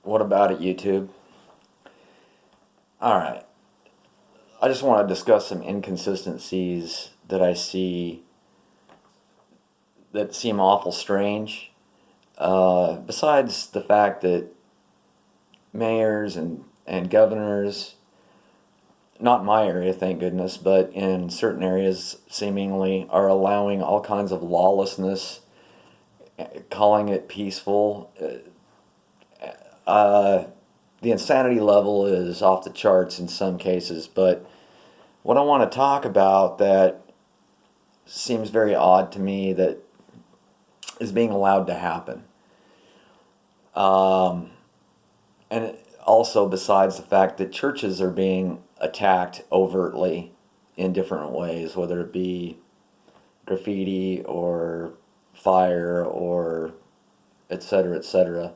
What about it, YouTube? All right. I just want to discuss some inconsistencies that I see that seem awful strange. Besides the fact that mayors and governors, not in my area, thank goodness, but in certain areas seemingly are allowing all kinds of lawlessness, calling it peaceful. The insanity level is off the charts in some cases, but what I want to talk about that seems very odd to me that is being allowed to happen. And also, besides the fact that churches are being attacked overtly in different ways, whether it be graffiti or fire or et cetera, et cetera.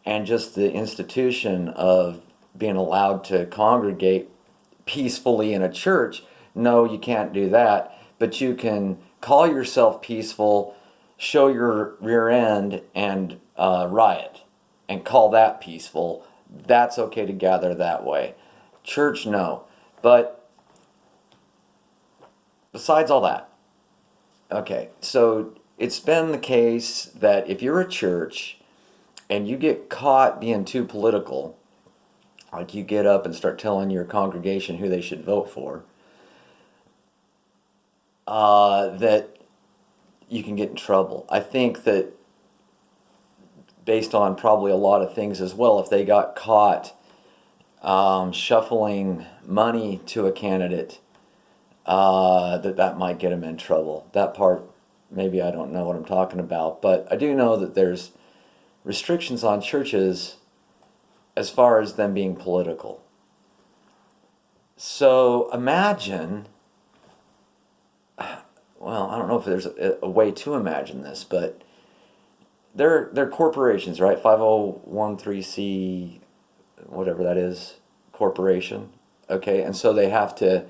And just the institution of being allowed to congregate peacefully in a church. No, you can't do that, but you can call yourself peaceful, show your rear end, and riot, and call that peaceful. That's okay to gather that way. Church, no. But besides all that, okay, so it's been the case that if you're a church and you get caught being too political, like you get up and start telling your congregation who they should vote for, that you can get in trouble. I think that based on probably a lot of things as well, if they got caught shuffling money to a candidate, that might get them in trouble. That part, maybe I don't know what I'm talking about, but I do know that there's restrictions on churches as far as them being political. So imagine, well, I don't know if there's a way to imagine this, but they're corporations, right? 5013C, whatever that is, corporation. Okay, and so they have to,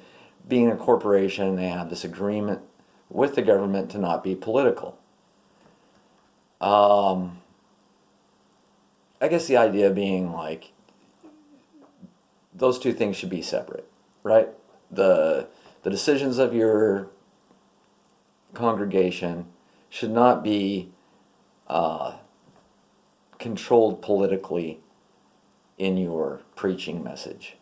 being a corporation, they have this agreement with the government to not be political. I guess the idea being like those two things should be separate, right? The decisions of your congregation should not be controlled politically in your preaching message.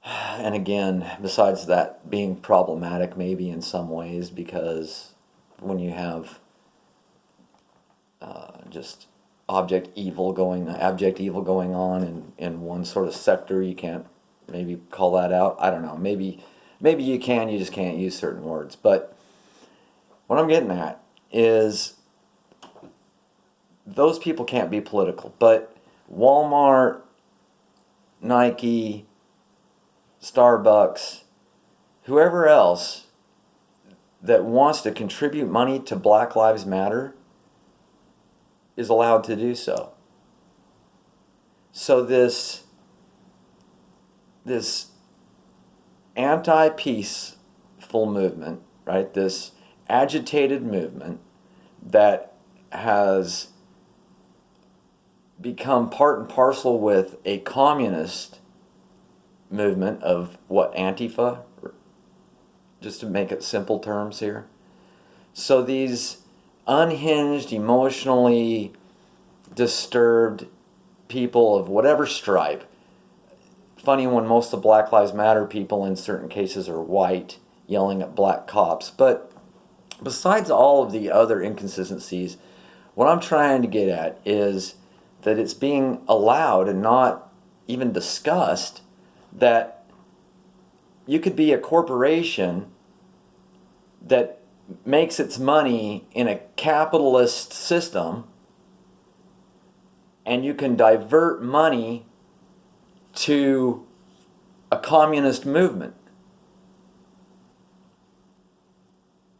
And again, besides that being problematic maybe in some ways, because when you have just abject evil going on in one sort of sector, you can't maybe call that out. I don't know. Maybe you can. You just can't use certain words. But what I'm getting at is those people can't be political. But Walmart, Nike, Starbucks, whoever else that wants to contribute money to Black Lives Matter is allowed to do so. So this anti-peaceful movement, right? This agitated movement that has become part and parcel with a communist movement of what, Antifa? Just to make it simple terms here. So these unhinged, emotionally disturbed people of whatever stripe. Funny when most of the Black Lives Matter people in certain cases are white, yelling at black cops. But besides all of the other inconsistencies, what I'm trying to get at is that it's being allowed and not even discussed that you could be a corporation that makes its money in a capitalist system, and you can divert money to a communist movement,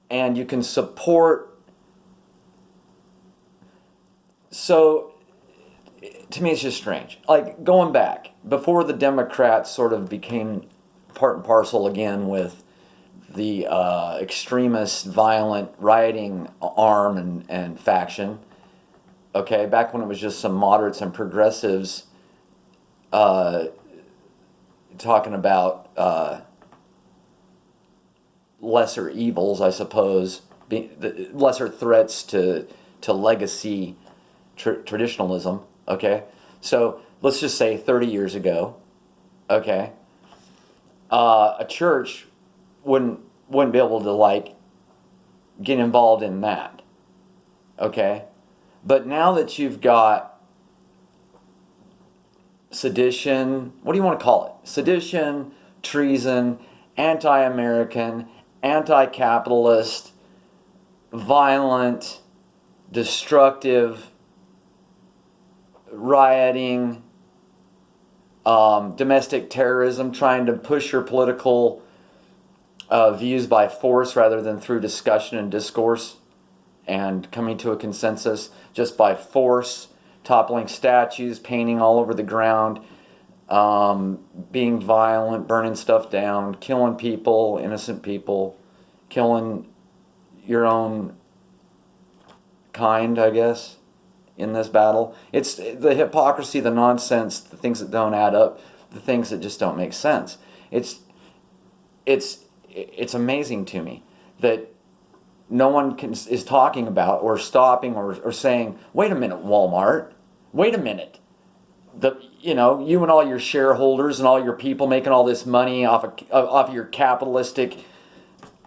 and you can support. So to me it's just strange, like going back before the Democrats sort of became part and parcel again with the extremist, violent, rioting arm and faction. okay, back when it was just some moderates and progressives uh, talking about lesser evils, I suppose, the lesser threats to legacy traditionalism. Okay, so let's just say 30 years ago. Okay, a church wouldn't be able to like get involved in that. Okay, but now that you've got sedition, what do you want to call it? Sedition, treason, anti-American, anti-capitalist, violent, destructive, rioting, domestic terrorism, trying to push your political views by force rather than through discussion and discourse and coming to a consensus just by force, toppling statues, painting all over the ground, being violent, burning stuff down, killing people, innocent people, killing your own kind, I guess, in this battle. It's the hypocrisy, the nonsense, the things that don't add up, the things that just don't make sense. It's amazing to me that no one is talking about or stopping or saying, wait a minute, Walmart, wait a minute. You and all your shareholders and all your people making all this money off of your capitalistic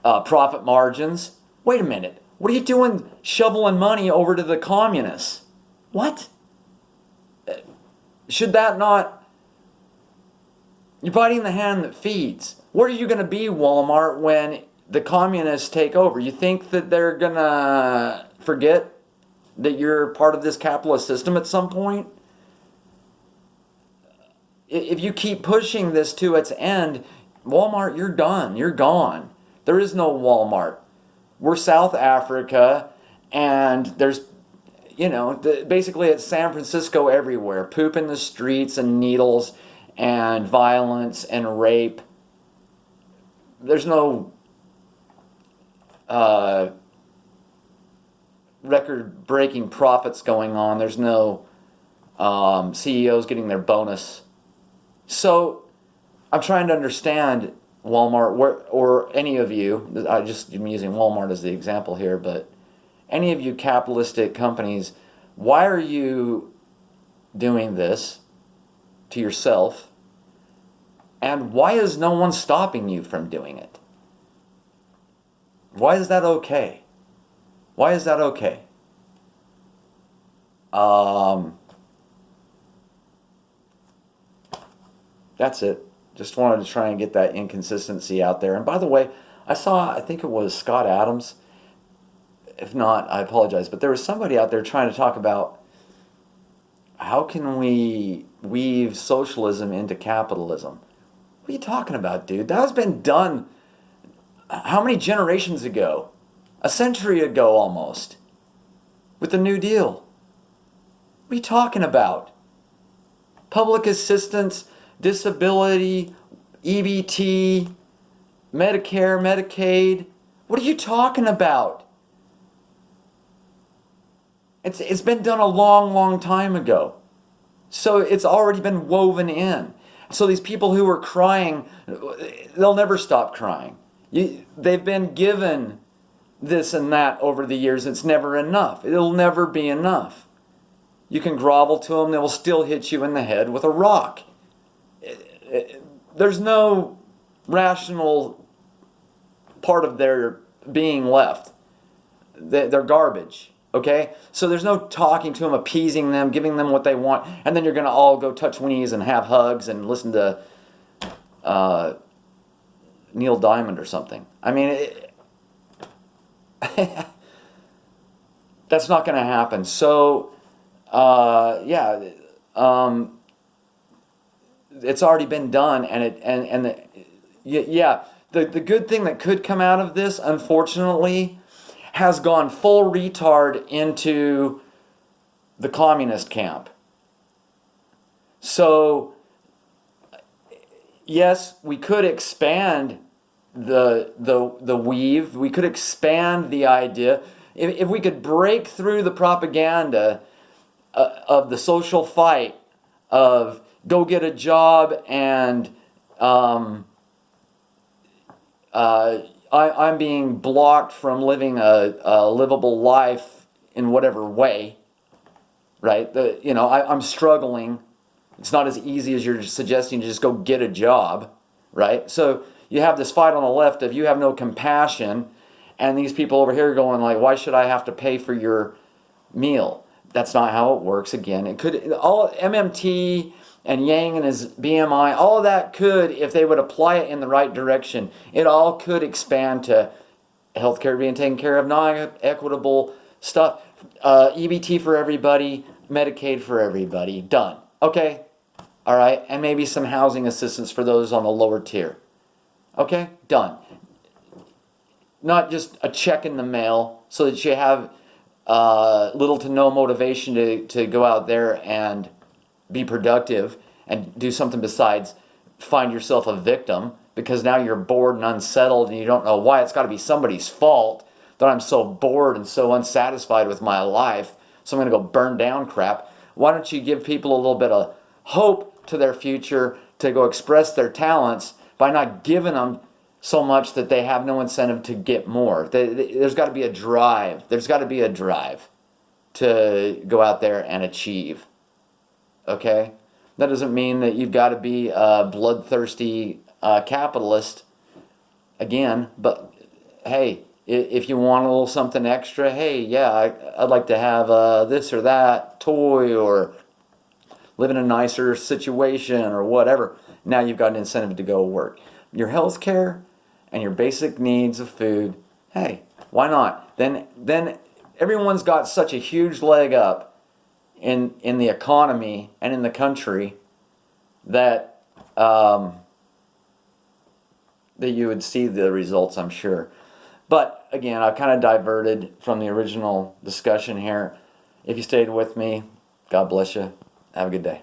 profit margins. Wait a minute. What are you doing shoveling money over to the communists? What? Should that not... You're biting the hand that feeds. What are you going to be, Walmart, when the communists take over? You think that they're going to forget that you're part of this capitalist system at some point? If you keep pushing this to its end, Walmart, you're done. You're gone. There is no Walmart. We're South Africa, and there's, basically it's San Francisco everywhere. Poop in the streets and needles and violence and rape. There's no record-breaking profits going on. There's no CEOs getting their bonus. So I'm trying to understand Walmart, or any of you, I'm using Walmart as the example here, but any of you capitalistic companies, why are you doing this to yourself? And why is no one stopping you from doing it? Why is that okay? Why is that okay? That's it. Just wanted to try and get that inconsistency out there. And by the way, I think it was Scott Adams. If not, I apologize. But there was somebody out there trying to talk about how can we weave socialism into capitalism. What are you talking about, dude? That has been done how many generations ago? A century ago almost. With the New Deal. What are you talking about? Public assistance, disability, EBT, Medicare, Medicaid. What are you talking about? It's been done a long, long time ago. So it's already been woven in. So these people who are crying, they'll never stop crying. They've been given this and that over the years. It's never enough. It'll never be enough. You can grovel to them, they will still hit you in the head with a rock. There's no rational part of their being left. They're garbage. Okay? So there's no talking to them, appeasing them, giving them what they want, and then you're going to all go touch weenies and have hugs and listen to Neil Diamond or something. I mean, that's not going to happen. So, it's already been done, and the good thing that could come out of this, unfortunately, has gone full retard into the communist camp. So, yes, we could expand the weave. We could expand the idea. If we could break through the propaganda of the social fight of go get a job and I'm being blocked from living a livable life in whatever way, right? I'm struggling. It's not as easy as you're suggesting to just go get a job, right? So you have this fight on the left of you have no compassion, and these people over here going like, why should I have to pay for your meal? That's not how it works. Again, it could all MMT and Yang and his BMI, all of that could, if they would apply it in the right direction, it all could expand to healthcare being taken care of, non-equitable stuff, EBT for everybody, Medicaid for everybody, done. Okay, all right, and maybe some housing assistance for those on the lower tier. Okay, done. Not just a check in the mail so that you have little to no motivation to go out there and be productive and do something besides find yourself a victim, because now you're bored and unsettled and you don't know why. It's got to be somebody's fault that I'm so bored and so unsatisfied with my life, so I'm going to go burn down crap. Why don't you give people a little bit of hope to their future to go express their talents by not giving them so much that they have no incentive to get more? There's got to be a drive. There's got to be a drive to go out there and achieve. Okay? That doesn't mean that you've got to be a bloodthirsty capitalist again, but hey, if you want a little something extra, hey, yeah, I'd like to have this or that toy or live in a nicer situation or whatever. Now you've got an incentive to go work. Your health care and your basic needs of food, hey, why not? Then everyone's got such a huge leg up in the economy and in the country that that you would see the results, I'm sure. But again, I've kind of diverted from the original discussion here. If you stayed with me, God bless you. Have a good day.